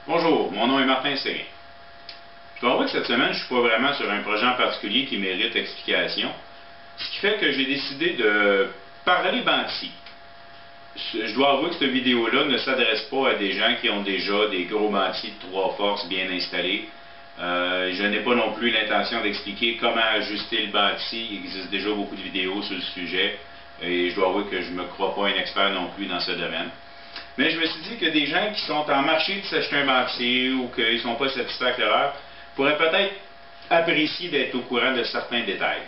Bonjour, mon nom est Martin Séguin. Je dois avouer que cette semaine, je ne suis pas vraiment sur un projet en particulier qui mérite explication, ce qui fait que j'ai décidé de parler Banksy. Je dois avouer que cette vidéo-là ne s'adresse pas à des gens qui ont déjà des gros Banksy de 3 forces bien installés. Je n'ai pas non plus l'intention d'expliquer comment ajuster le Banksy. Il existe déjà beaucoup de vidéos sur le sujet et je dois avouer que je ne me crois pas un expert non plus dans ce domaine. Mais je me suis dit que des gens qui sont en marché de s'acheter un Banksy ou qu'ils ne sont pas satisfaits avec leur pourraient peut-être apprécier d'être au courant de certains détails.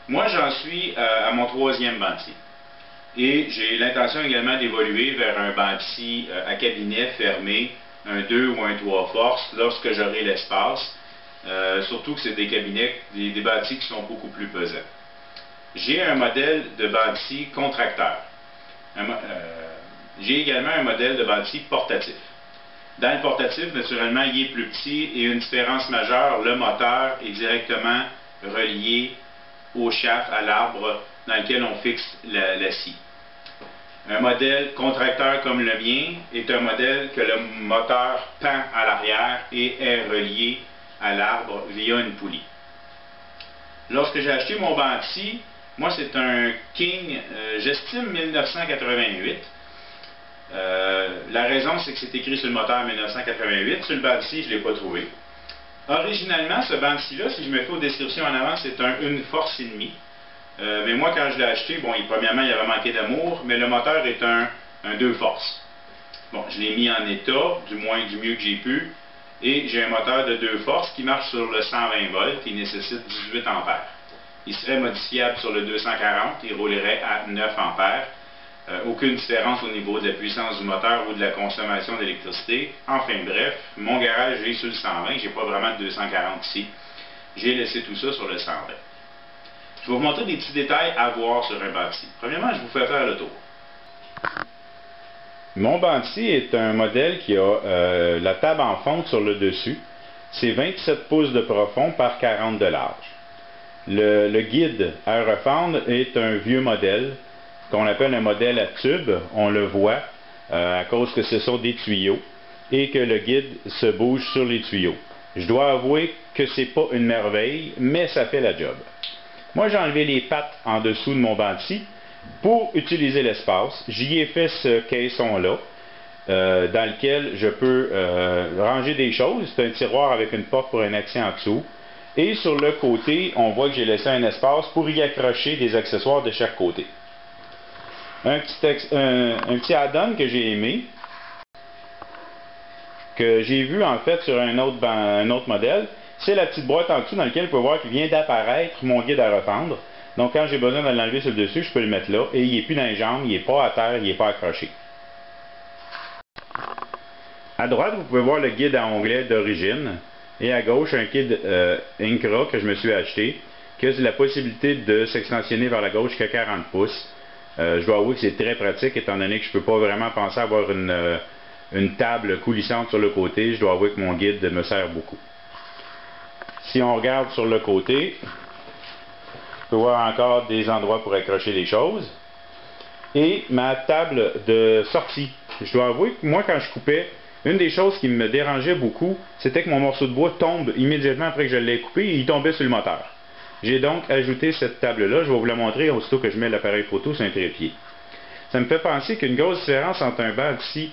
Moi, j'en suis à mon 3e Banksy. Et j'ai l'intention également d'évoluer vers un Banksy à cabinet fermé, un 2 ou un 3 forces, lorsque j'aurai l'espace. Surtout que c'est des cabinets, des Banksy qui sont beaucoup plus pesants. J'ai un modèle de Banksy contracteur. J'ai également un modèle de Banksy portatif. Dans le portatif, naturellement, il est plus petit et une différence majeure, le moteur est directement relié au shaft, à l'arbre dans lequel on fixe la scie. Un modèle contracteur comme le mien est un modèle que le moteur pend à l'arrière et est relié à l'arbre via une poulie. Lorsque j'ai acheté mon Banksy, moi c'est un King, j'estime 1988. La raison, c'est que c'est écrit sur le moteur 1988. Sur le Banksy, je ne l'ai pas trouvé. Originalement, ce Banksy-là, si je me fais aux descriptions en avant, c'est un 1 force et demie. Mais moi, quand je l'ai acheté, bon, premièrement, il avait manqué d'amour, mais le moteur est un 2 forces. Bon, je l'ai mis en état, du mieux que j'ai pu, et j'ai un moteur de 2 forces qui marche sur le 120 volts et nécessite 18 ampères. Il serait modifiable sur le 240, il roulerait à 9 ampères. Aucune différence au niveau de la puissance du moteur ou de la consommation d'électricité. Enfin bref, mon garage est sur le 120, j'ai pas vraiment de 240 ici. J'ai laissé tout ça sur le 120. Je vais vous montrer des petits détails à voir sur un Banksy. Premièrement, je vous fais faire le tour. Mon Banksy est un modèle qui a la table en fonte sur le dessus. C'est 27 pouces de profond par 40 de large. Le guide à refendre est un vieux modèle qu'on appelle un modèle à tube. On le voit à cause que ce sont des tuyaux et que le guide se bouge sur les tuyaux. Je dois avouer que c'est pas une merveille, mais ça fait la job. Moi, j'ai enlevé les pattes en dessous de mon Banksy pour utiliser l'espace. J'y ai fait ce caisson-là dans lequel je peux ranger des choses. C'est un tiroir avec une porte pour un accès en dessous. Et sur le côté, on voit que j'ai laissé un espace pour y accrocher des accessoires de chaque côté. Un petit add-on que j'ai aimé, que j'ai vu en fait sur un autre modèle, c'est la petite boîte en dessous dans laquelle vous pouvez voir qu'il vient d'apparaître mon guide à refendre. Donc quand j'ai besoin de l'enlever sur le dessus, je peux le mettre là et il n'est plus dans les jambes, il n'est pas à terre, il n'est pas accroché. À droite, vous pouvez voir le guide à onglet d'origine et à gauche, un guide Incra que je me suis acheté, qui a la possibilité de s'extensionner vers la gauche jusqu'à 40 pouces. Je dois avouer que c'est très pratique étant donné que je ne peux pas vraiment penser à avoir une table coulissante sur le côté. Je dois avouer que mon guide me sert beaucoup. Si on regarde sur le côté, on peut voir encore des endroits pour accrocher les choses. Et ma table de sortie. Je dois avouer que moi, quand je coupais, une des choses qui me dérangeait beaucoup, c'était que mon morceau de bois tombe immédiatement après que je l'ai coupé et il tombait sur le moteur. J'ai donc ajouté cette table-là. Je vais vous la montrer aussitôt que je mets l'appareil photo sur un trépied. Ça me fait penser qu'une grosse différence entre un Banksy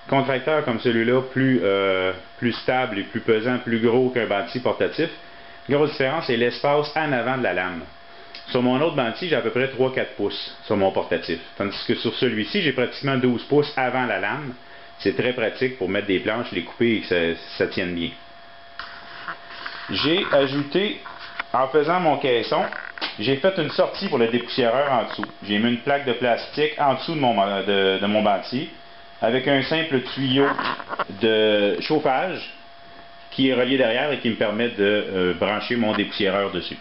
contracteur comme celui-là, plus stable et plus pesant, plus gros qu'un Banksy portatif, une grosse différence, c'est l'espace en avant de la lame. Sur mon autre Banksy, j'ai à peu près 3-4 pouces sur mon portatif. Tandis que sur celui-ci, j'ai pratiquement 12 pouces avant la lame. C'est très pratique pour mettre des planches, les couper et que ça tienne bien. J'ai ajouté, en faisant mon caisson, j'ai fait une sortie pour le dépoussiéreur en dessous. J'ai mis une plaque de plastique en dessous de mon Banksy avec un simple tuyau de chauffage qui est relié derrière et qui me permet de brancher mon dépoussiéreur dessus.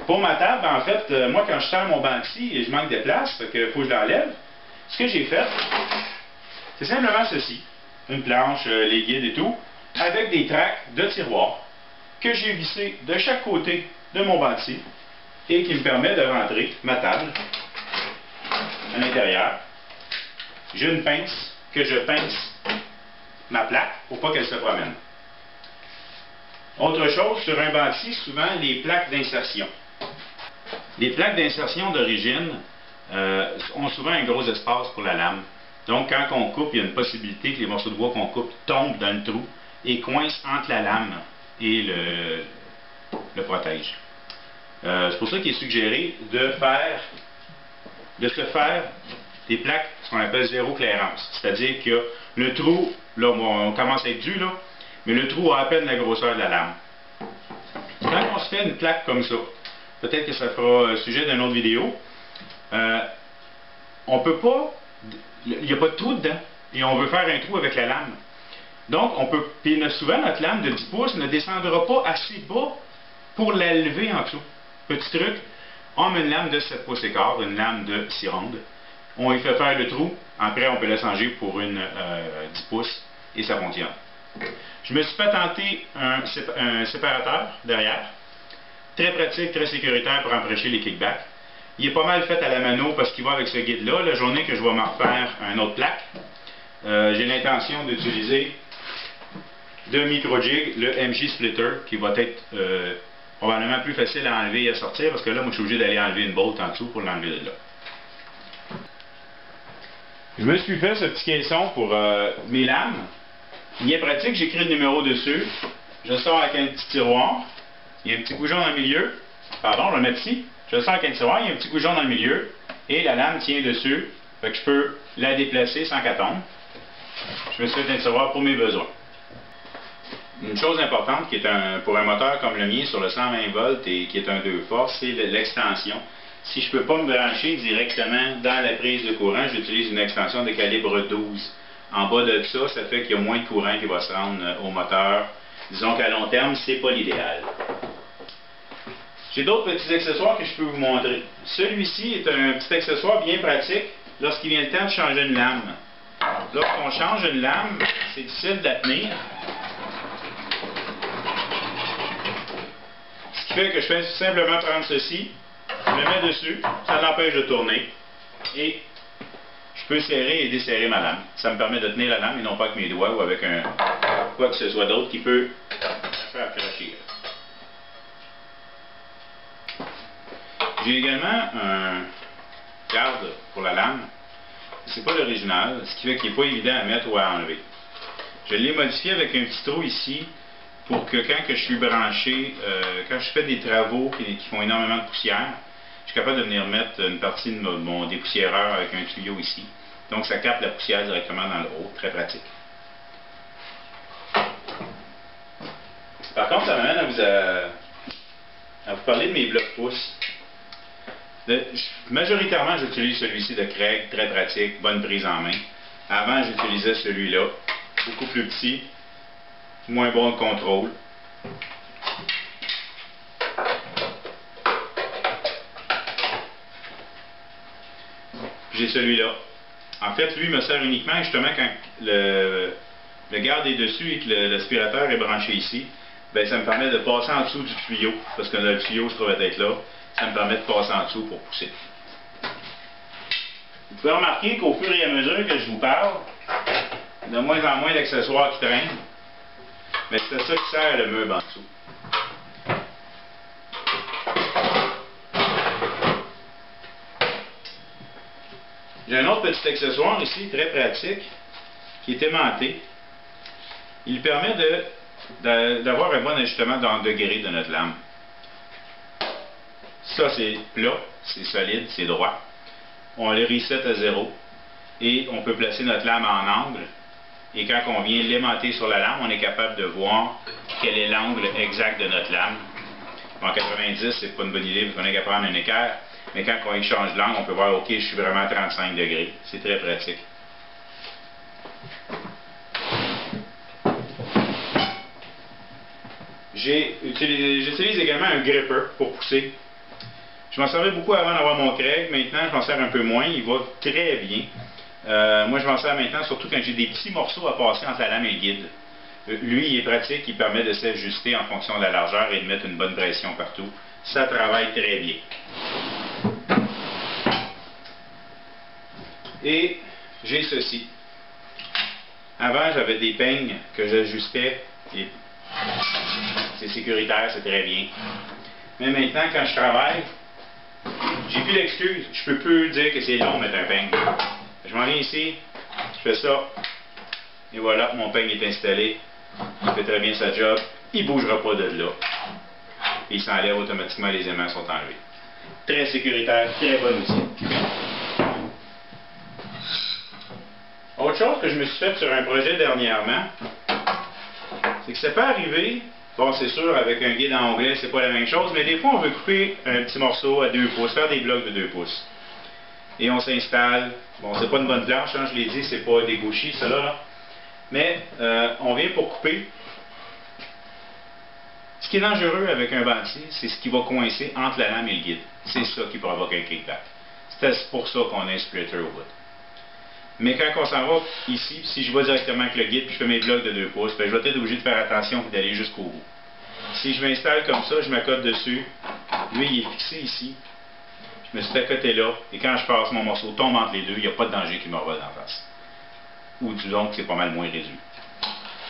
Pour ma table, en fait, moi quand je tends mon Banksy, je manque de place, fait que faut que je l'enlève. Ce que j'ai fait, c'est simplement ceci. Une planche, les guides et tout, avec des tracks de tiroir que j'ai vissé de chaque côté de mon Banksy et qui me permet de rentrer ma table à l'intérieur. J'ai une pince que je pince ma plaque pour pas qu'elle se promène. Autre chose, sur un bâti, souvent les plaques d'insertion. Les plaques d'insertion d'origine ont souvent un gros espace pour la lame. Donc, quand on coupe, il y a une possibilité que les morceaux de bois qu'on coupe tombent dans le trou et coincent entre la lame et le protège. C'est pour ça qu'il est suggéré de se faire des plaques, ce qu'on appelle zéro clairance. C'est-à-dire que le trou, là, on commence à être dû, là, mais le trou a à peine la grosseur de la lame. Quand on se fait une plaque comme ça, peut-être que ça fera sujet d'une autre vidéo, on peut pas, il n'y a pas de trou dedans, et on veut faire un trou avec la lame. Donc, puis souvent notre lame de 10 pouces ne descendra pas assez bas pour la lever en dessous. Petit truc, on met une lame de 7 pouces et quart, une lame de 6 rondes. On y fait faire le trou, après on peut la changer pour une 10 pouces, et ça fonctionne. Je me suis patenté un séparateur derrière, très pratique, très sécuritaire pour empêcher les kickbacks. Il est pas mal fait à la mano parce qu'il va avec ce guide-là. La journée que je vais m'en refaire un autre plaque, j'ai l'intention d'utiliser de micro-jig, le MJ Splitter, qui va être probablement plus facile à enlever et à sortir, parce que là, moi, je suis obligé d'aller enlever une bolt en dessous pour l'enlever de là. Je me suis fait ce petit caisson pour mes lames. Il est pratique, j'écris le numéro dessus. Je sors avec un petit tiroir. Il y a un petit goujon dans le milieu. Pardon, je vais le mettre ici. Je sors avec un tiroir, il y a un petit goujon dans le milieu. Et la lame tient dessus. Fait que je peux la déplacer sans qu'elle tombe. Je me suis fait un tiroir pour mes besoins. Une chose importante qui est pour un moteur comme le mien sur le 120 volts et qui est un 2 forces, c'est l'extension. Si je ne peux pas me brancher directement dans la prise de courant, j'utilise une extension de calibre 12. En bas de ça, ça fait qu'il y a moins de courant qui va se rendre au moteur. Disons qu'à long terme, c'est pas l'idéal. J'ai d'autres petits accessoires que je peux vous montrer. Celui-ci est un petit accessoire bien pratique lorsqu'il vient le temps de changer une lame. Lorsqu'on change une lame, c'est difficile de la tenir. Ce qui fait que je fais simplement prendre ceci, je le mets dessus, ça l'empêche de tourner, et je peux serrer et desserrer ma lame. Ça me permet de tenir la lame et non pas avec mes doigts ou avec quoi que ce soit d'autre qui peut la faire franchir. J'ai également un garde pour la lame. C'est pas l'original, ce qui fait qu'il n'est pas évident à mettre ou à enlever. Je l'ai modifié avec un petit trou ici pour que quand je suis branché, quand je fais des travaux qui font énormément de poussière, je suis capable de venir mettre une partie de mon dépoussiéreur avec un tuyau ici. Donc ça capte la poussière directement dans le haut, très pratique. Par contre, ça m'amène à vous parler de mes blocs pouces. Majoritairement, j'utilise celui-ci de Craig, très pratique, bonne prise en main. Avant, j'utilisais celui-là, beaucoup plus petit, moins bon de contrôle. J'ai celui-là. En fait, lui me sert uniquement justement quand le garde est dessus et que l'aspirateur est branché ici. Ben, ça me permet de passer en dessous du tuyau, parce que le tuyau se trouve être là. Ça me permet de passer en dessous pour pousser. Vous pouvez remarquer qu'au fur et à mesure que je vous parle, il y a de moins en moins d'accessoires qui traînent. Mais c'est ça qui sert le meuble en dessous. J'ai un autre petit accessoire ici, très pratique, qui est aimanté. Il permet d'avoir un bon ajustement dans le degré de notre lame. Ça, c'est plat, c'est solide, c'est droit. On le reset à 0 et on peut placer notre lame en angle. Et quand on vient l'aimanter sur la lame, on est capable de voir quel est l'angle exact de notre lame. En 90, c'est pas une bonne idée parce qu'on est capable de prendre un équerre. Mais quand on change l'angle, on peut voir, OK, je suis vraiment à 35 degrés. C'est très pratique. J'utilise également un gripper pour pousser. Je m'en servais beaucoup avant d'avoir mon Craig. Maintenant, je m'en sers un peu moins. Il va très bien. Moi, je m'en sers maintenant, surtout quand j'ai des petits morceaux à passer entre la lame et le guide. Lui, il est pratique. Il permet de s'ajuster en fonction de la largeur et de mettre une bonne pression partout. Ça travaille très bien. Et j'ai ceci. Avant, j'avais des peignes que j'ajustais et c'est sécuritaire, c'est très bien. Mais maintenant, quand je travaille, j'ai plus d'excuses. Je peux plus dire que c'est long de mettre un peigne. Je m'en viens ici, je fais ça, et voilà, mon peigne est installé. Il fait très bien sa job. Il ne bougera pas de là. Et il s'enlève automatiquement, les aimants sont enlevés. Très sécuritaire, très bon outil. Autre chose que je me suis fait sur un projet dernièrement, c'est que ça peut arriver, bon c'est sûr avec un guide en onglet c'est pas la même chose, mais des fois on veut couper un petit morceau à 2 pouces, faire des blocs de 2 pouces. Et on s'installe, bon c'est pas une bonne planche, hein, je l'ai dit, c'est pas des gauchis ça là. Mais on vient pour couper. Ce qui est dangereux avec un banditier, c'est ce qui va coincer entre la lame et le guide. C'est ça qui provoque un kickback. C'est pour ça qu'on a un splitter au bout. Mais quand on s'en va ici, si je vais directement avec le guide et je fais mes blocs de 2 pouces, ben, je vais être obligé de faire attention et d'aller jusqu'au bout. Si je m'installe comme ça, je m'accote dessus, lui il est fixé ici, je me suis accoté là, et quand je passe, mon morceau tombe entre les deux, il n'y a pas de danger qui me revole en face. Ou disons que c'est pas mal moins réduit.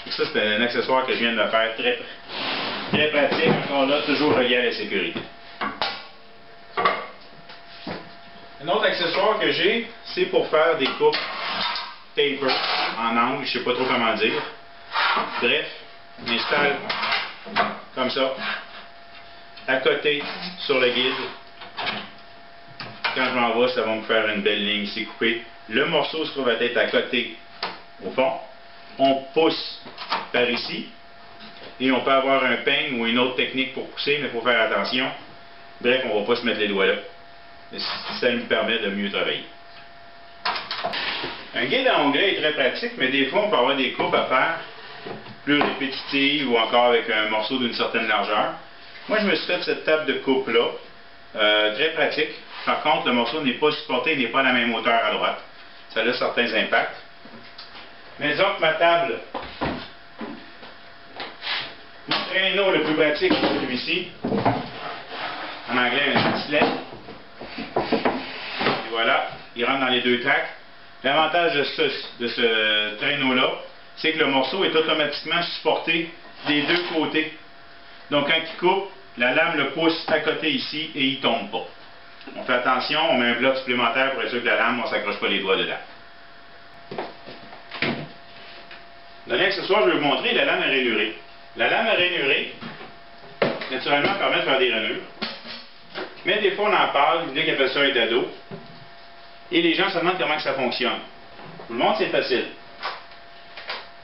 Et ça, c'est un accessoire que je viens de faire, très pratique, encore là, toujours relié à la sécurité. Un autre accessoire que j'ai, c'est pour faire des coupes taper en angle, je ne sais pas trop comment dire. Bref, je m'installe comme ça, à côté sur le guide. Quand je m'en vais, ça va me faire une belle ligne ici coupée. Le morceau se trouve à être à côté, au fond. On pousse par ici. Et on peut avoir un peigne ou une autre technique pour pousser, mais il faut faire attention. Bref, on ne va pas se mettre les doigts là. Ça nous permet de mieux travailler. Un guide à onglet est très pratique, mais des fois on peut avoir des coupes à faire plus répétitives ou encore avec un morceau d'une certaine largeur. Moi je me suis fait cette table de coupe là, très pratique. Par contre le morceau n'est pas supporté, n'est pas à la même hauteur à droite. Ça a certains impacts. Mais disons que ma table, le traîneau le plus pratique c'est celui-ci. En anglais un stylet. Et voilà, il rentre dans les deux tracks. L'avantage de ce traîneau-là, c'est que le morceau est automatiquement supporté des deux côtés. Donc quand il coupe, la lame le pousse à côté ici et il ne tombe pas. On fait attention, on met un bloc supplémentaire pour être sûr que la lame, on ne s'accroche pas les doigts dedans. Le dernier accessoire que je vais vous montrer est la lame à rainurée. La lame à rainurée, naturellement, permet de faire des rainures. Mais des fois, on en parle, il y en a qui appellent ça un dado. Et les gens se demandent comment que ça fonctionne. Tout le monde, c'est facile.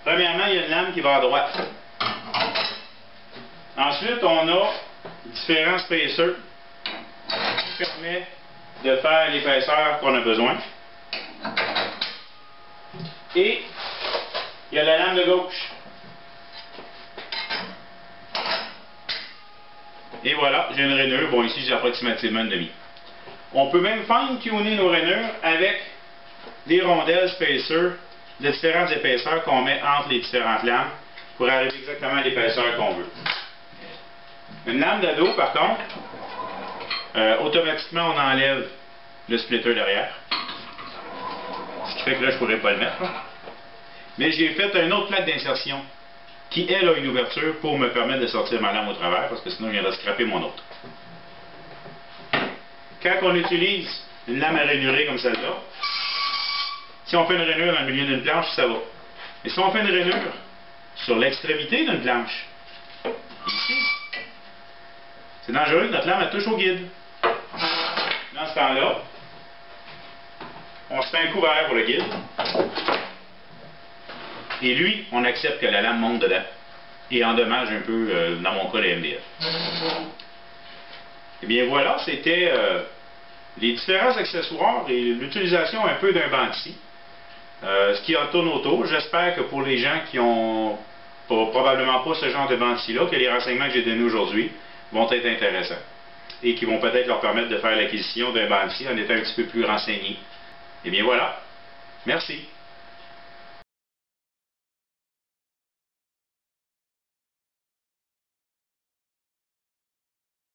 Premièrement, il y a une lame qui va à droite. Ensuite, on a différents spacers qui permettent de faire l'épaisseur qu'on a besoin. Et il y a la lame de gauche. Et voilà, j'ai une rainure. Bon, ici, j'ai approximativement une demi. On peut même fine-tuner nos rainures avec des rondelles spacer de différentes épaisseurs qu'on met entre les différentes lames pour arriver exactement à l'épaisseur qu'on veut. Une lame d'ado, par contre, automatiquement, on enlève le splitter derrière. Ce qui fait que là, je ne pourrais pas le mettre. Mais j'ai fait une autre plaque d'insertion qui, elle, a une ouverture pour me permettre de sortir ma lame au travers, parce que sinon, je viendrais scraper mon autre. Quand on utilise une lame à rainurer comme celle-là, si on fait une rainure dans le milieu d'une planche, ça va. Mais si on fait une rainure sur l'extrémité d'une planche, ici, c'est dangereux que notre lame elle touche au guide. Dans ce temps-là, on se fait un couvert pour le guide. Et lui, on accepte que la lame monte dedans. Et endommage un peu, dans mon cas, les MDF. Et bien voilà, c'était les différents accessoires et l'utilisation un peu d'un banditier. Ce qui en tourne autour. J'espère que pour les gens qui ont probablement pas ce genre de banditier-là, que les renseignements que j'ai donnés aujourd'hui vont être intéressants. Et qui vont peut-être leur permettre de faire l'acquisition d'un banditier en étant un petit peu plus renseignés. Et bien voilà. Merci.